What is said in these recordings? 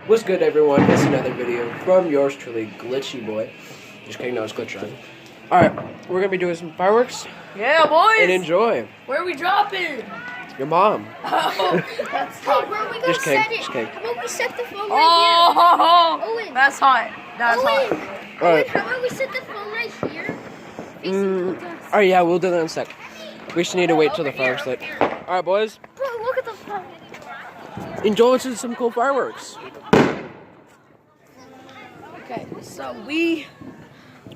What's good, everyone? It's another video from yours truly, Glitchy Boy. Just kidding, no, it's Glitch Run. Alright, we're gonna be doing some fireworks. Yeah, boys! And enjoy. Where are we dropping? Your mom. Oh, that's hot. Hey, where are we gonna set it? Just kidding. How about we set the phone right Oh, here? Owen. that's hot. That's hot. Owen, how about we set the phone right here? Alright, yeah, we'll do that in a sec. We just need to wait till the fireworks lit. Alright, boys. Bro, look at the phone. Enjoy some cool fireworks. Okay, so we...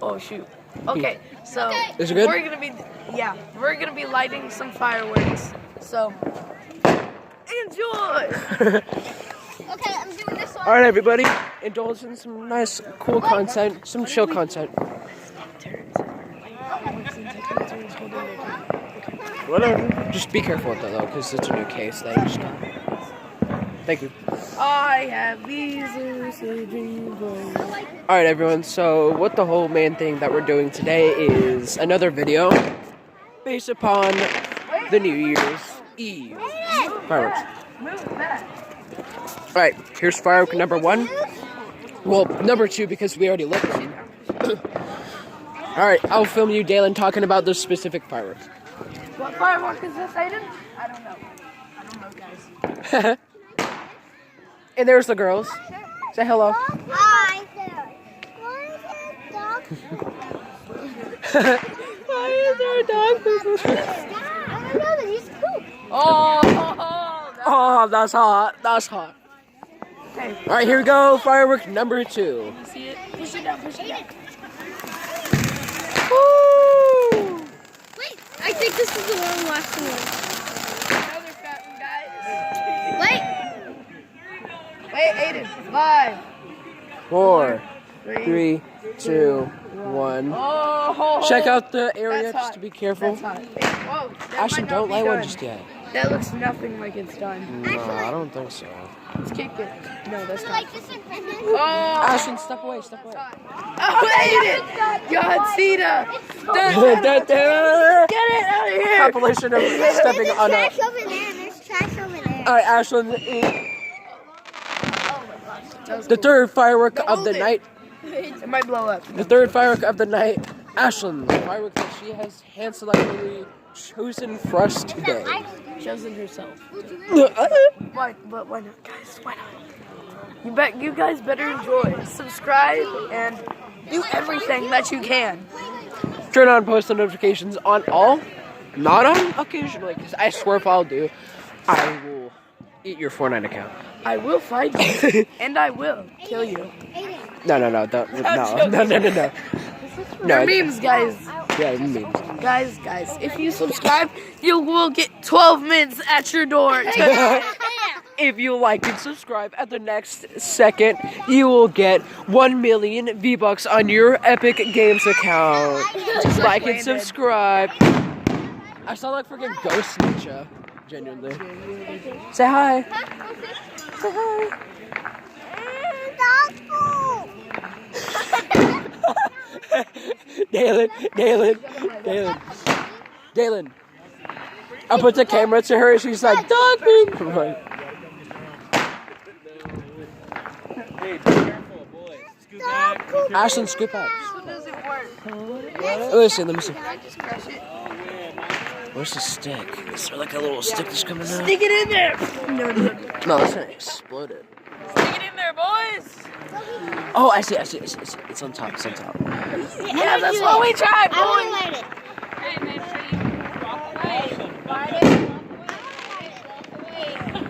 Oh, shoot. Okay, so... Is it good? We're gonna be lighting some fireworks. So, enjoy! Okay, I'm doing this one. Alright, everybody. Indulge in some nice, cool content. Some chill content. Whatever. Just be careful with that, though, because it's a new case. Thank you. I have these lucid dreams. Alright, everyone, so what the whole main thing that we're doing today is another video based upon the New Year's Eve fireworks. Alright, here's firework number 1. Well, number 2 because we already lit one. Alright, I'll film you, Dalen, talking about those specific fireworks. What firework is this, Aiden? I don't know, And there's the girls. Say hello. Hi. Why is there a dog? I don't know, but he's cool. Oh, that's hot. That's hot. Okay. Alright, here we go. Firework number 2. You see it? Push it down, push it down. Woo! Wait, I think this is the long lasting one. Another fat one, guys. Wait. Wait, Aiden. 5, 4, 3, 2, 1. Oh, Check out the area That's just hot. to be careful. That's hot. Whoa, that Ashton, might not don't be light one done. just yet. That looks nothing like it's done. No, I don't think so. Let's kick it. No, that's not. Like this in Oh, Ashton, step away, step away. oh, Aiden! John Cena! Get it out of here! Compilation of stepping on a... Trash over there. There's trash over there. Alright, Ashton, the third firework of the night. It might blow up. The third firework of the night. Ashlyn, the firework that she has hand-selectively chosen for us today. Chosen herself. Uh, Why? But why not, guys? Why not? You guys better enjoy. Subscribe and do everything that you can. Turn on post notifications on all, not on occasionally, because I swear if I'll do, I will eat your Fortnite account. I will find you, and I will kill you. No, don't, no. They're memes, guys. Yeah, memes. Guys, if you subscribe, you will get 12 minutes at your door. If you like and subscribe at the next second, you will get 1 million V-Bucks on your Epic Games account. Just like and subscribe. I sound like freaking Ghost Ninja, genuinely. Say hi. Say hi. Dalen. I put the camera to her and she's like, dog food. I'm like, Hey, be careful, boys. Scoot back. Ashton, scoop back. How does it work? Let me see. Can I just crush it? Where's the stick? Is there like a little stick that's coming out? Stick it in there. No. No, that's gonna explode it. Stick it in there, boys. Oh, I see. It's on top. It's on top. Yeah, that's what we tried, I want to boys. light it. Hey, make sure you walk away.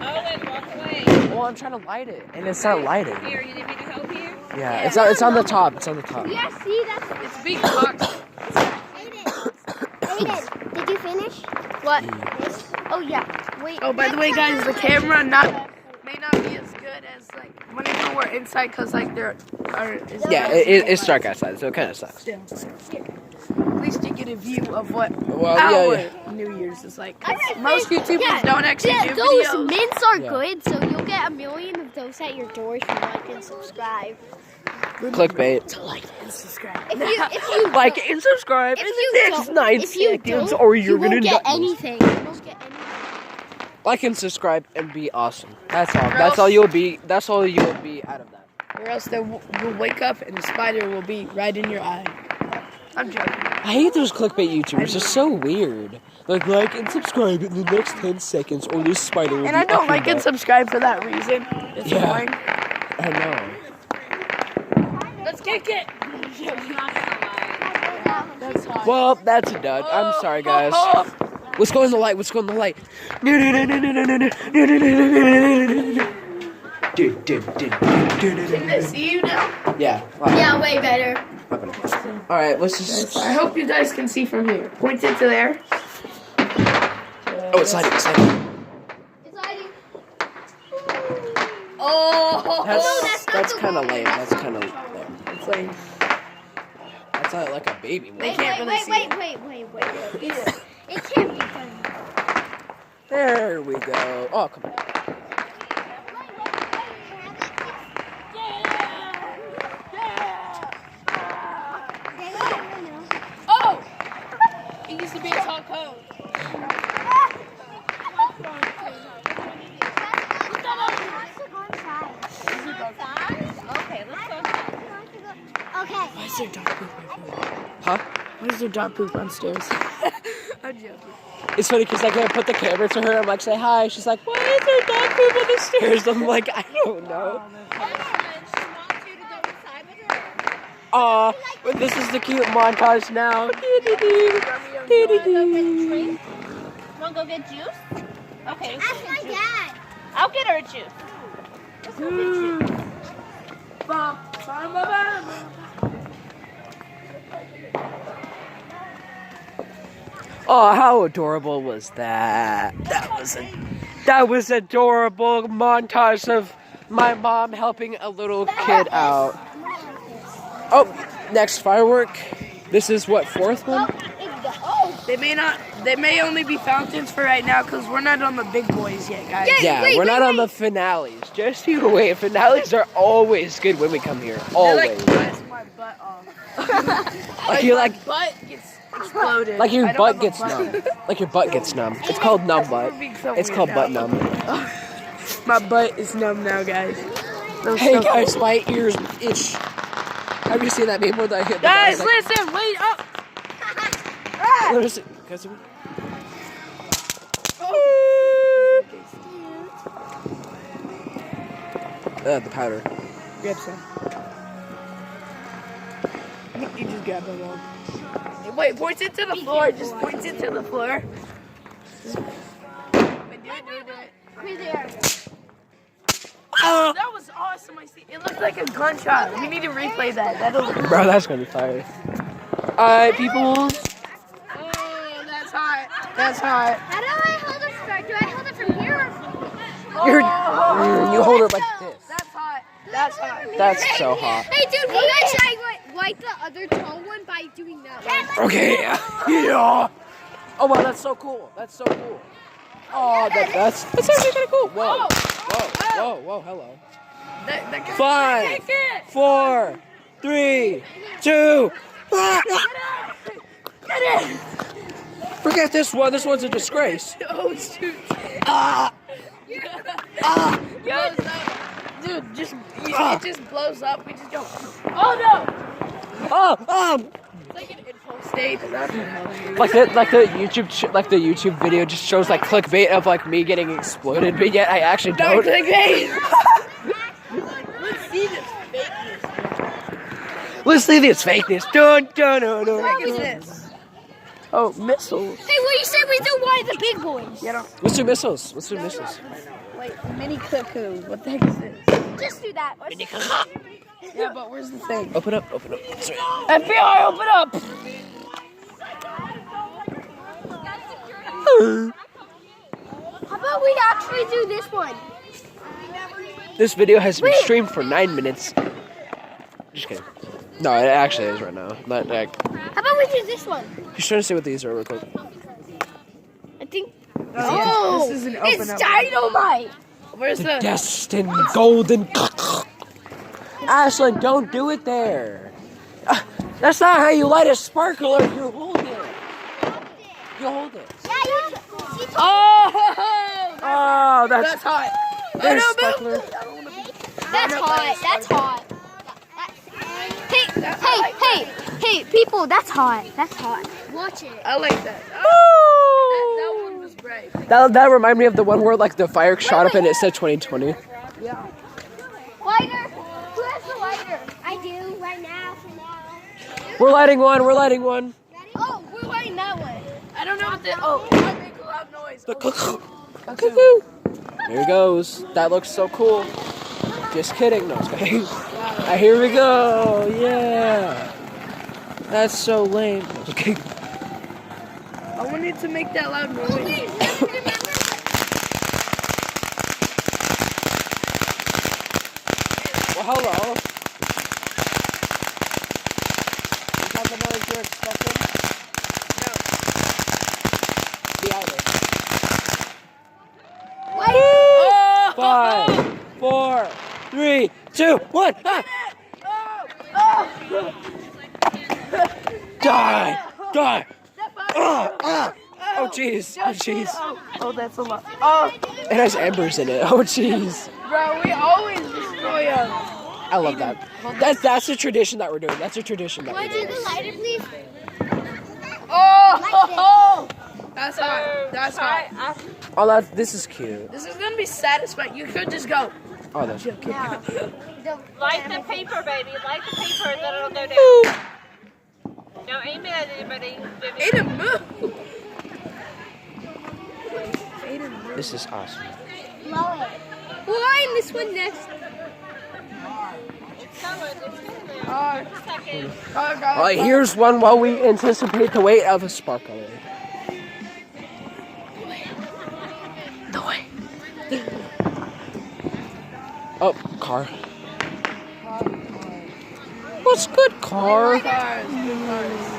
Owen, walk away. Well, I'm trying to light it, and it's not lighting. Here, you need me to help you? Yeah, it's on the top. It's on the top. Yeah, see, that's It's big box. Aiden, did you finish? What? This? Oh, yeah. Wait. Oh, by the way, guys, the camera may not be as good as like whenever we're inside, cause like there are. Yeah, it's dark outside, so it kind of sucks. Still. At least you get a view of what Well, our yeah. New Year's is like. 'Cause most YouTubers don't actually do those videos. mints are Yeah. good, so you'll get 1 million of those at your door if you like and subscribe. Clickbait. To like and subscribe. If you Like and subscribe in if the you next don't- 9 if you seconds, don't, or you're you won't gonna get nut. anything. You won't get anything. Like and subscribe and be awesome. That's all. That's all you'll be. That's all you'll be out of that. Or else you'll wake up and the spider will be right in your eye. I'm joking. I hate those clickbait YouTubers. They're so weird. Like and subscribe in the next 10 seconds, or this spider will And be I don't up your like and butt. subscribe for that reason. It's annoying. I know. Let's kick it. That's hot. Well, that's a dud. I'm sorry, guys. Let's go in the light. Let's go in the light. Can they see you now? Yeah. Wow. Yeah, way better. All right. Let's just. I hope you guys can see from here. Point it to there. Oh, it's lighting. It's lighting. It's hiding. Oh, That's kind of lame. That's kind of lame. it's like That's like a baby one. They can't really see it. Wait. It can't be done. There we go. Oh, come on. Oh, it used to be a tall cone. Okay. Why is there dog poop on Huh? Why is there dog poop on stairs? I'm joking. It's funny because like I put the camera to her. I'm like, say hi. She's like, why is there dog poop on the stairs? I'm like, I don't know. But this is the cute montage now. Wanna go get juice? Okay. Ask my dad. I'll get her a juice. Let's go get juice. Oh, how adorable was that? That was adorable montage of my mom helping a little kid out. Oh, next firework. This is what, fourth one? They may only be fountains for right now because we're not on the big boys yet, guys. Yeah, we're not on the finales. Just you wait. Finales are always good when we come here. They're Always. like, blast my butt off. Like you're like butt gets exploded. like your I don't butt have a gets butt. numb. Like your butt gets numb. It's called numb butt. We're being so It's weird called now. butt numb. My butt is numb now, guys. That was Hey so guys, cool. my ears itch. Have you seen that meme where I hit the Guys, guy, like, listen, wait up. what is it? Guys, the powder. Grab some. You just grab them all. Wait, point it to the floor. Just point it to the floor. Wait, do it. Oh, that was awesome. I see. It looked like a gunshot. We need to replay that. That'll. Bro, that's gonna be fire. Alright, people. Oh, that's hot. That's hot. How do I hold it? Do I hold it from here or from You hold it like this. That's hot. That's hot. That's so hot. Hey, dude, we gotta try like the other tall one by doing that one. Okay. Yeah. Oh wow, that's so cool. That's so cool. Oh, that's actually kind of cool. Whoa. Whoa. Hello. That 5, Take it. 4, 3, 2. Get it. Forget this one. This one's a disgrace. Oh shoot. Dude, it just blows up. We just go. Oh no. It's like an impulse state. Like the YouTube video just shows like clickbait of like me getting exploded, but yet I actually Don't don't. clickbait. Let's see this fakeness. Let's see this fakeness. Dun dun dun What dun. is this? Oh, missiles. Hey, what you said we do one of the big boys? You know, Let's do missiles. like mini cuckoo. What the heck is this? Just do that. Yeah, but where's the thing? Open up. That's right. FBI, open up! How about we actually do this one? This video has been streamed for 9 minutes. Just kidding. No, it actually is right now. Not like. How about we do this one? Just trying to see what these are real quick. I think. This is an open It's up. dynamite. Where's the? Destined golden. Ashlyn, don't do it there. That's not how you light a sparkler. You hold it. You hold it. Yeah, you. Oh, Oh, That's hot. there's Oh, no, Sparkler. That's hot. That's hot. Hey, people, that's hot. That's hot. Watch it. I like that. That one was brave. That reminded me of the one where like the fire shot up and it said 2020. Yeah. Lighter. Who has the lighter? I do right now. For now. We're lighting one. We're lighting one. Oh, we're lighting that one. I don't know what the. Oh, I make a loud noise. The cuckoo. There he goes. That looks so cool. Just kidding. No, just kidding. Here we go. Yeah. That's so lame. No, just kidding. I wanted to make that loud noise. Well, hello. Is that the noise you're expecting? No. The idol. 5, 4, 3, 2, 1. Ah! Die! Die! Oh jeez! Oh jeez! Oh, that's a lot. Oh, It has embers in it. Oh jeez! bro, we always destroy them. I love that. That's a tradition that we're doing. That's a tradition that we're doing. the lighter, please? Oh, that's hot. That's hot. Oh, this is cute. This is gonna be satisfying. You could just go. Oh, that's Light the paper, baby. Light the paper, and then it'll go down. Don't aim it at anybody. Aiden, move. This is awesome. Well, I'm this one next. It's coming. It's coming. Second. All right, here's one while we anticipate the weight of a sparkler. The way. Oh, car. What's good, car? Cars, good cars.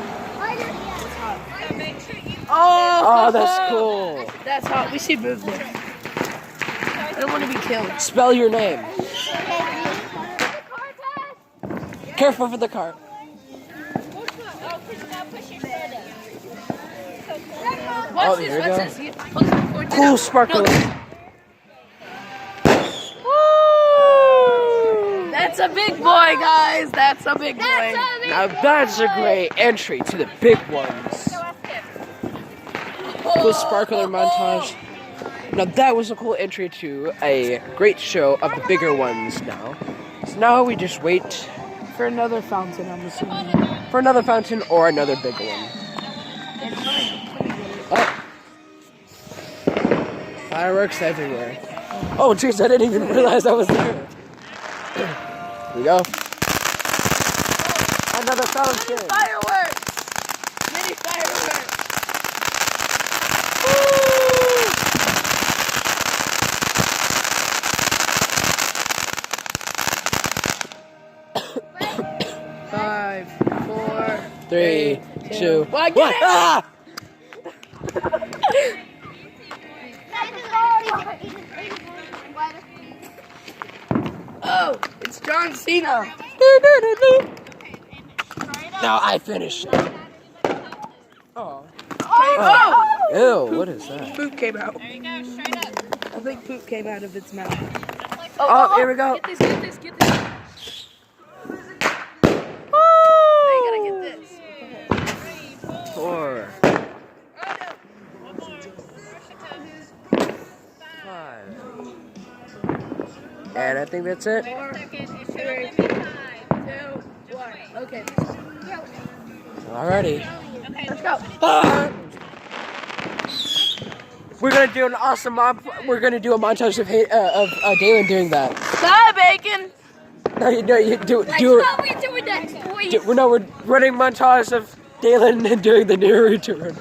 Oh, that's cool. That's hot. We should move there. I don't want to be killed. Spell your name. Careful for the car. Push your foot up. What's here this? we What's go. this? You close the door. Cool sparkler. That's a big boy, guys. That's a big boy. Now that's a great entry to the big ones. Cool sparkler montage. Now that was a cool entry to a great show of the bigger ones now. So now we just wait For another fountain, I'm assuming. for another fountain or another big one. Oh. Fireworks everywhere. Oh jeez, I didn't even realize I was there. Here we go. Another fountain. Fireworks! Mini fireworks! Five, 4, 3, 2, 1. Get it! Ah! Oh, it's John Cena. Now I finished. Oh. Oh! Ew, what is that? Poop came out. There you go. Straight up. I think poop came out of its mouth. Oh, here we go. Get this. Now you gotta get this. 4, 5. And I think that's it. 4, 3, 2, 1. Okay. Alrighty. Let's go. We're gonna do an awesome we're gonna do a montage of Dalen doing that. Bye, Bacon. No, you do What we doing next, boys? we're running montage of Dalen and doing the new return.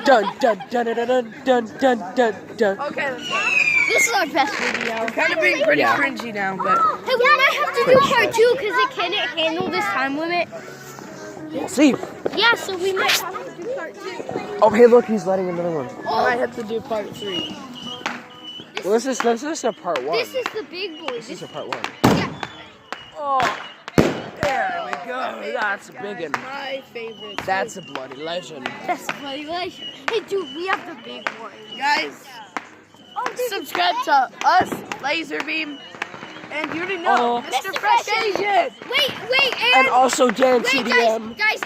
Dun dun dun dun dun dun dun dun dun. Okay, let's go. This is our best video. Kind of being pretty Yeah. cringy now, but Hey, we might have to do part 2 because it can't handle this time limit. We'll see. Yeah, so we might have to do part 2. Oh, hey, look, he's letting another one. I might have to do part 3. Well, this is a part 1. This is the big boy. This is a part 1. Yeah. Oh, there we go. That's a big one. My favorite. That's a bloody legend. That's funny. Like, hey, dude, we have the big one. Guys, subscribe to us, Laserbeam, and you already know, Mr. Fresh Asian. Wait, And also Dan wait, CDM. guys,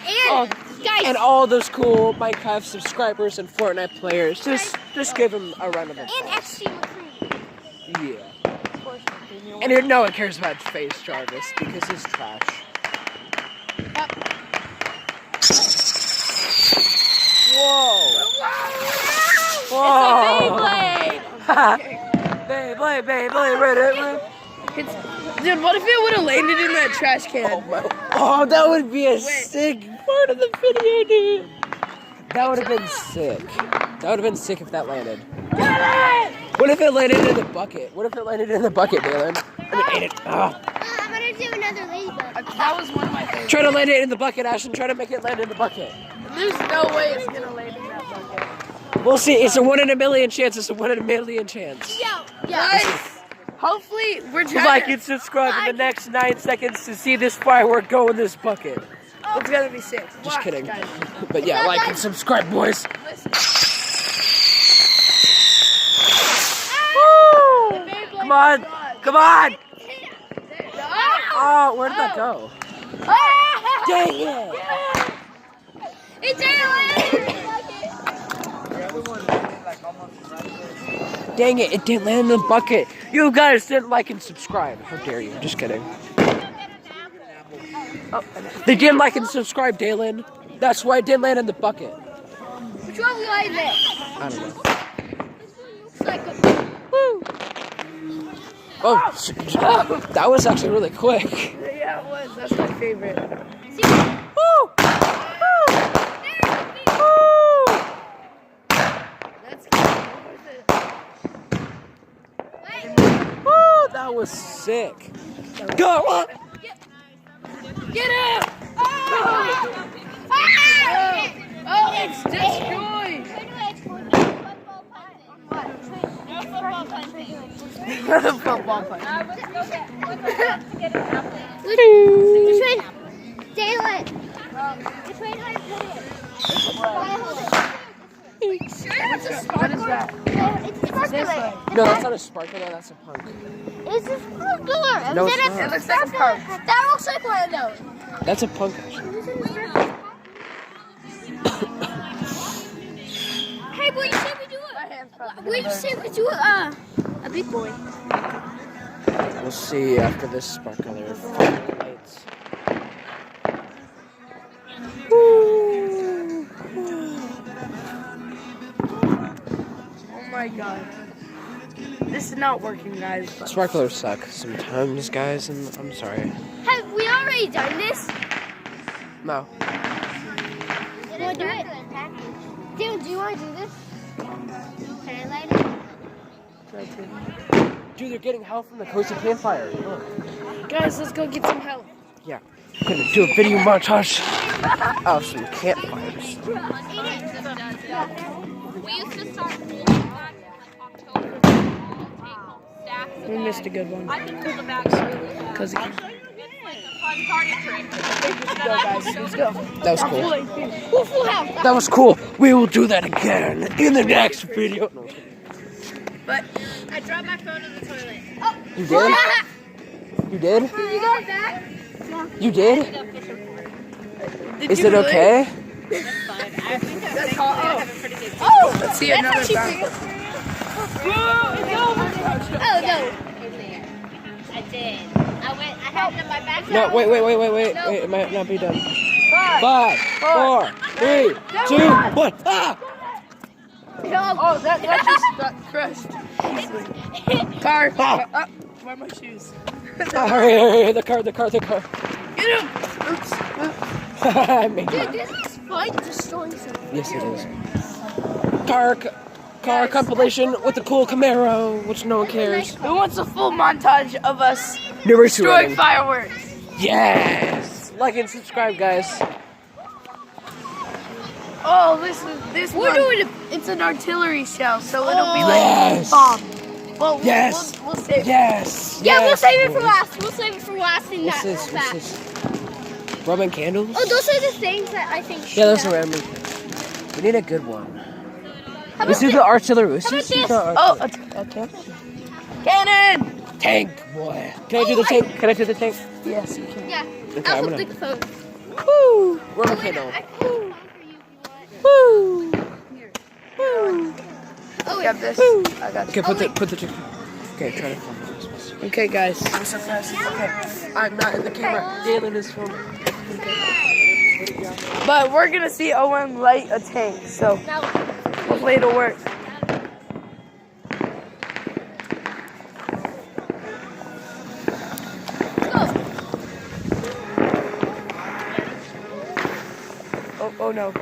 guys. And all those cool Minecraft subscribers and Fortnite players. Just give them a round of And applause. FC Recruit. Yeah. And no one cares about Face Jarvis because he's trash. Whoa! Whoa! Beyblade, Reddit. Dude, what if it would have landed in that trash can? Oh, that would be a sick part of the video, dude. That would have been sick. That would have been sick if that landed. What if it landed in the bucket? What if it landed in the bucket, Dalen? And it ate it. Oh. I'm gonna do another ladybug. That was one of my favorites. Try to land it in the bucket, Ashton. Try to make it land in the bucket. There's no way it's gonna land in that bucket. We'll see. It's a 1 in a million chance. It's a 1 in a million chance. Guys, hopefully we're trying Like to... and subscribe in the next 9 seconds to see this firework go in this bucket. It's gonna be sick. Just Watch, kidding. guys. But yeah, like and subscribe, boys. Listen. Woo! Come on. Come on. Oh, where did that go? Dang it. It's Dang it, it didn't land in the bucket. You guys didn't like and subscribe. How dare you? Just kidding. Oh, they didn't like and subscribe, Dalen. That's why it didn't land in the bucket. Which one will I I don't know. It's like a... Woo! Oh, that was actually really quick. Yeah, it was. That's my favorite. Woo! Woo! That's good. Woo! That was sick. Go! Get out! Oh, it's destroyed! The football punch. Which way? Daylight. Which way do I put it? What is that? It's a sparkler. No, that's not a sparkler, that's a punk. It's a sparkler. No, it's Is not. It looks like a park. That looks like one of those. That's a punk, actually. Hey, what you say we do it? What you say we do it? A big boy. We'll see after this sparkler lights. Oh my god. This is not working, guys. But... Sparklers suck sometimes, guys, and I'm sorry. Have we already done this? No. You want to do it? Dude, do you want to do this? Can I light it? Dude, they're getting help from the coastal campfire. Look. Guys, let's go get some help. Yeah. I'm gonna do a video montage of some campfires. We used to start pulling back in like October, April, stacks of We bags. missed a good one. I can pull the bags. Because It's like a fun party trick. let's go, guys. Let's go. That was cool. Full, full house. That was cool. We will do that again in the next video. No. But I dropped my phone in the toilet. You did? You did? You got that? You did? did Is you it really? okay? That's all. Oh, Let's see another fountain. Oh, no. I did. I had it in my backpack. No, wait. Wait, it might not be done. 5, 4, 3, 2, 1. Ah! Oh, that just got crushed. Car. Where are my shoes? Hurry, the car. Get him! Oops. I made Dude, it. this is fun destroying something. Yes, it is. Car compilation with the cool Camaro, which no one cares. Who wants a full montage of us Number 2 destroying running. fireworks? Yes! Like and subscribe, guys. Oh, this We're one, doing it's an artillery shell, so it'll be Yes. like bomb. Well, Yes. we'll save it. Yes! Yeah, we'll yes, save it for boys. last. We'll save it for last in What's that this? back. What's this? Roman candles? Oh, those are the things that I think. Yeah, those should are random. We need a good one. Let's do the artillery. Let's just do the Oh, artillery. a tank. Cannon! Tank, boy. Can I do the tank? Can I do the tank? Yes, you can. Yeah. Okay, I'll I'm put gonna. the phone. Woo! Roman candle. I can put the phone for you if you want. Woo! Woo! Oh, wait. Grab this. I got Okay, you. put the chicken. Okay, try to film this. Okay, guys. What's up, guys? Okay, I'm not in the camera. Galen is filming. But we're gonna see Owen light a tank, so Now, hopefully it'll work. Oh no.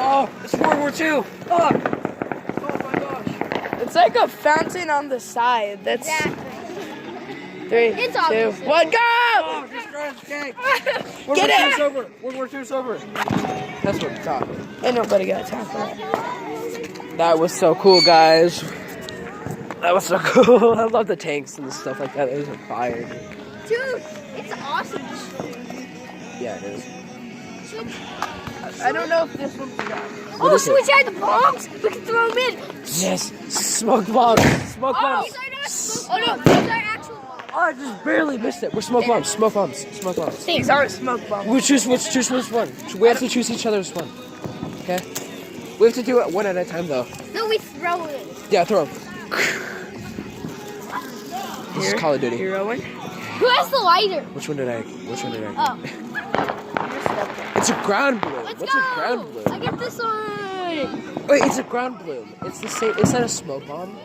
Oh, it's World War II. Oh my gosh. It's like a fountain on the side. That's exactly. 3, It's 2, obvious. 1, go! Oh, just grab the tank. World Get War it! II's over. World War II's over. That's what we thought. Ain't nobody got time for that. That was so cool, guys. That was so cool. I love the tanks and stuff like that. It was a fire. Dude, it's awesome. Yeah, it is. I don't know if this one's got. What Oh, is so it? we tried the bombs. We can throw them in. Yes, smoke bombs. Smoke bombs. These are not smoke. Oh no, these are actual bombs. Oh, I just barely missed it. We're smoke bombs. Smoke bombs. Smoke bombs. These aren't smoke bombs. We choose which one. We have to choose each other's one. Okay. We have to do it one at a time, though. No, we throw it. Yeah, throw them. This is Call of Duty. Here, Owen. Who has the lighter? Which one did I? Oh, It's a ground bloom. let's What's go. a ground bloom? I get this one. Wait, it's a ground bloom. It's the same. Is that a smoke bomb?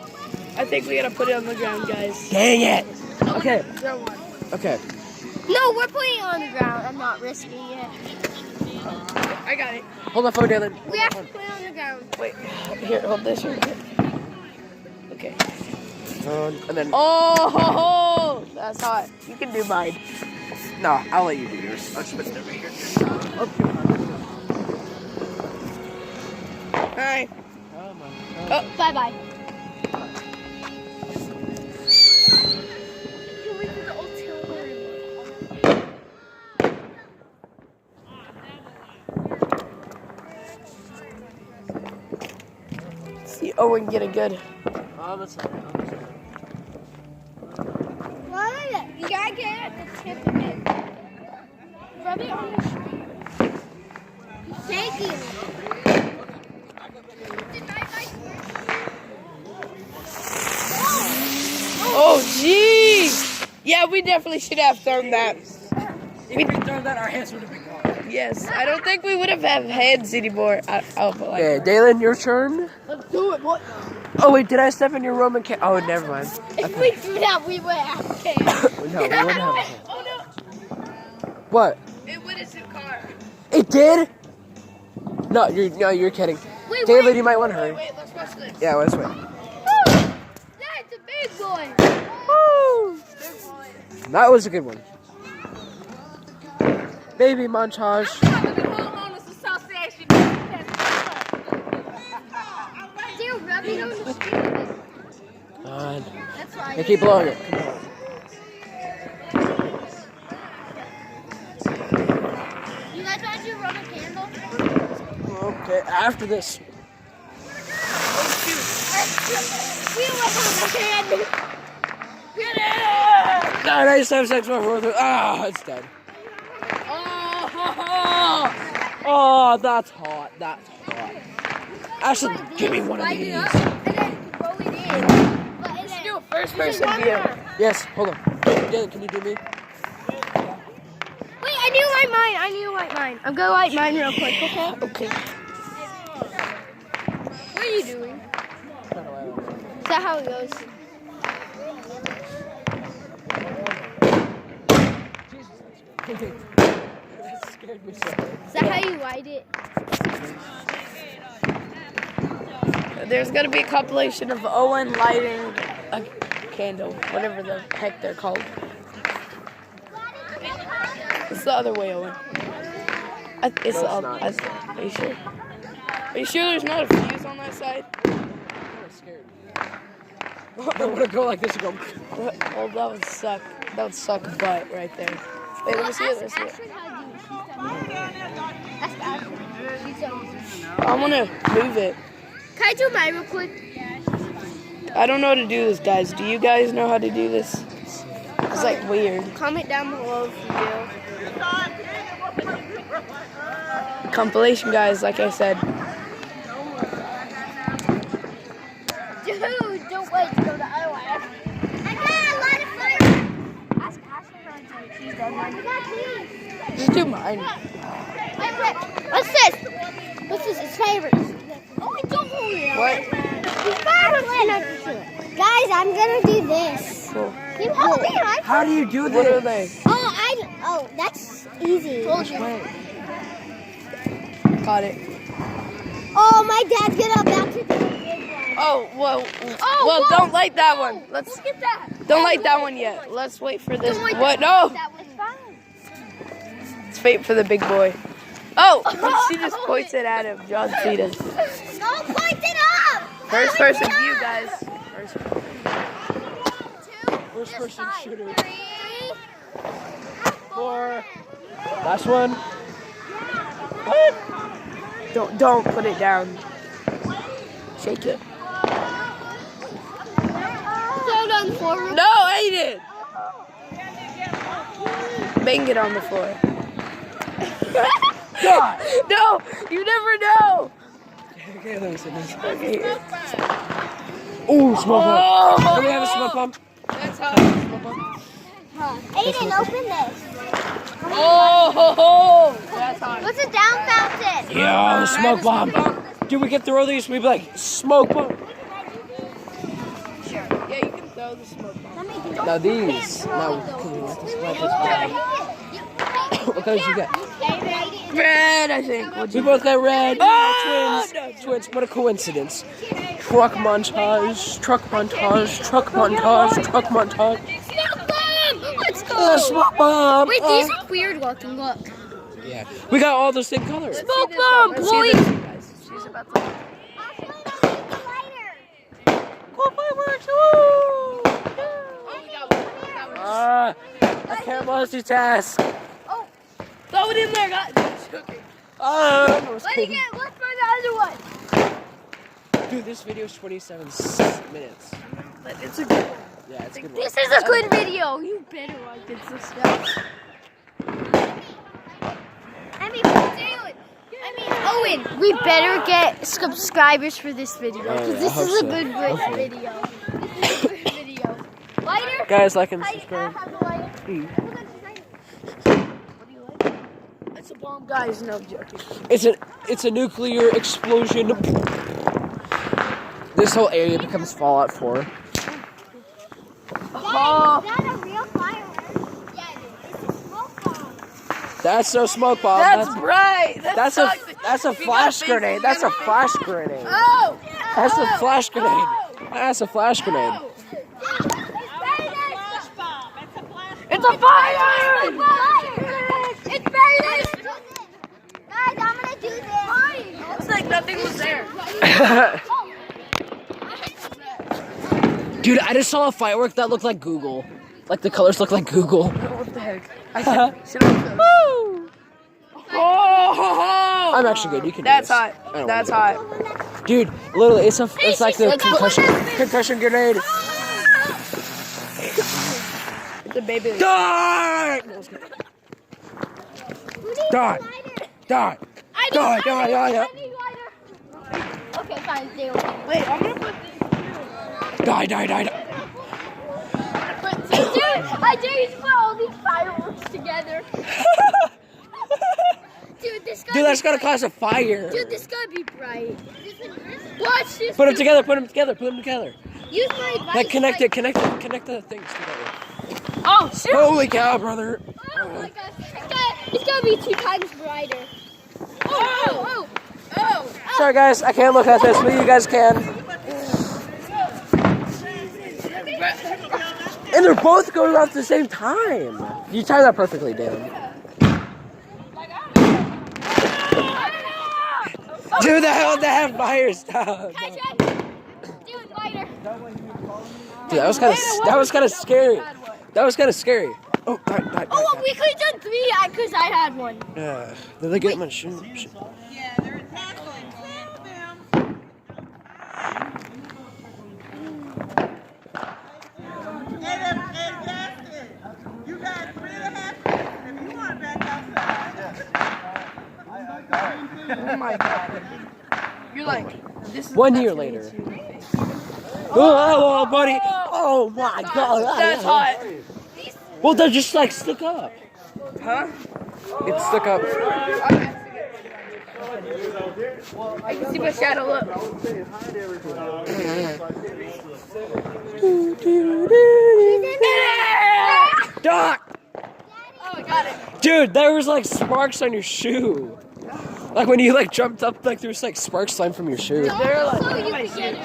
I think we gotta put it on the ground, guys. Dang it. Okay. Throw one. Okay. No, we're putting it on the ground. I'm not risking it. I got it. Hold my phone, Dylan. We have to put it on the ground. Wait, here, hold this here. Okay. And then. Oh, that's hot. You can do mine. No, I'll let you do yours. I'll just put it over here. Alright. Bye bye. See Owen get a good. You gotta get it at the tip of it. Rub it on your street. Thank you. Oh, jeez. Yeah, we definitely should have thrown that. If we thrown that, our hands would have been gone. Yes, I don't think we would have had hands anymore. I'll put like. Okay, Dalen, your turn. Let's do it. What? Oh wait, did I step in your Roman can? Oh, never mind. If we threw that, we would have came. No, we wouldn't have. Oh no! What? It went into the car. It did? No, you're kidding. Wait, David, wait. you might want to hurry. Wait, let's watch this. Yeah, let's wait. That's a big boy. Woo! That was a good one. Baby montage. Dude, rub it on the street. God. That's right. Okay, keep blowing it. Come on. You guys want to do rub a candle? Okay, after this. We don't have a candle. Get it! 997 Ah, it's dead. Oh! Oh, that's hot. That's hot. Ashley, give me one of Light it these. up and then throw it in. But and then, First person view. Yes, hold on. Dylan, can you do me? wait, I need to light mine. I need to light mine. I'm gonna light mine real quick, okay? Okay. What are you doing? Is that how it goes? That scared me so. Is that how you light it? There's gonna be a compilation of Owen lighting a candle, whatever the heck they're called. It's the other way, Owen. It's the other. Are you sure? Are you sure there's not a fuse on that side? I'm scared. I want to go like this and go. Oh, that would suck. That would suck butt right there. Wait, let me see it. Let's see it. Ashton, how do you? Ask Ashley. She's so I want to move it. Can I do mine real quick? I don't know how to do this, guys. Do you guys know how to do this? It's like weird. Comment down below if you do. Compilation, guys, like I said. Dude, don't wait to go to Iowa. I got a lot of fire. Ask Ashley how to do it. She's done mine. Just do mine. Wait. What's this? What's this? It's favorites. Oh, I don't know. What? Guys, I'm gonna do this. Cool. Can you help me? How do you do What are this? they? Oh, that's easy. Got it. Oh, my dad's about to do a big one. Oh, well, whoa. don't light that one. Let's Look at that. don't light that one yet. Let's wait for this. Don't light What? that. No. That was fine. Let's wait for the big boy. Oh, she just points it at him. John Cena. No, point it up. First person view, guys. First. First person shooter. 3. 4. Last one. Don't put it down. Shake it. Throw it on the floor. No, Aiden. Bang it on the floor. God. No, you never know. Okay, let me see this. Okay. Ooh, smoke bomb. Oh, Can we have a smoke bomb? that's hot. Aiden, open this. Oh, that's hot. What's a down fountain? Yeah, the smoke bomb. Dude, we can throw these. We'd be like, smoke bomb. Sure. Yeah, you can throw the smoke bomb. Let me do Now these. Now, can we let this What colors you got? Red, I think. We both got red. Twins. Twins. What a coincidence. Truck montage. Truck montage. Truck montage. Truck montage. Let's Smoke bomb. Wait, these are weird looking. Look. Yeah. We got all the same colors. Smoke bomb, boys. She's about to. Cool fireworks. I can't multitask. Throw it in there, guys. Let's find the other one. Dude, this video is 27 minutes. But it's a good one. Yeah, it's a good one. This is a good video. You better like this stuff. Owen, we better get subscribers for this video because this is a good video. This is a good video. Lighter? Guys, like and I subscribe. have the lighter. It's a bomb, guys. No joking. It's a nuclear explosion. This whole area becomes Fallout 4. Oh. Is that a real firework? Yeah, it is. It's a smoke bomb. That's no smoke bomb. That's bright. That's a flash grenade. That's a flash grenade. Oh. That's a flash grenade. That's a flash grenade. It's a fire. It's very nice. Guys, I'm gonna do this. It's like nothing was there. Dude, I just saw a firework that looked like Google. Like the colors look like Google. What the heck? Woo! Oh, I'm actually good. You can. that's do this. hot. I don't That's wanna hot. do it. Dude, literally, it's like the concussion grenade. It's a baby. Die! Die! Die! Die! Die! Okay, fine. Deal. Wait, I'm gonna put this. Die! Die! Die! I dare you to put all these fireworks together. Dude, this guy. Dude, that's gonna cause a fire. Dude, this gotta be bright. Watch this. Put them together. Put them together. Put them together. Use my advice. Like connect the things together. Oh shoot! Holy cow, brother! Oh my gosh. It's gotta be 2 times brighter. Oh. Sorry guys, I can't look at this, but you guys can. And they're both going off at the same time. You timed that perfectly, Dan. Dude, they have fires down. Dude, lighter. Dude, that was kind of scary. That was kind of scary. Oh, die. Oh, we could have done 3 because I had one. Yeah. Did they get my shoe? Yeah, they're tackling. Tag them. Hey, Justin, you got 3.5 minutes. If you want back outside. Oh my god. You're like, this is 1 year later. Oh, buddy. Oh my god. That's hot. Well, they're just like stuck up. Huh? It's stuck up. I can see my shadow, look. Doc! Oh, I got it. Dude, there was like sparks on your shoe. Like when you like jumped up, like there was like sparks flying from your shoe. They're like, So you can get it.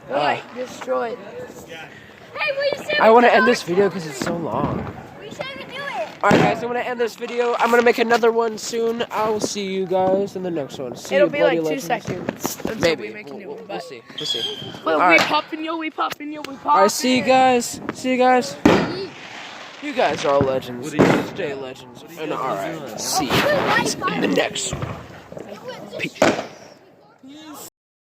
they're like destroyed. Hey, will you say I want to end this video because it's so long. we should do it? Alright guys, I'm going to end this video. I'm going to make another one soon. I will see you guys in the next one. See It'll you, be Bloody like 2 Legends. seconds until Maybe. we make a new one. We'll But see. We'll see. we Alright. popping, yo, we popping. Alright, see you guys. See you guys. You guys are all legends. Stay legends. And alright, see you guys in the next one. Peace.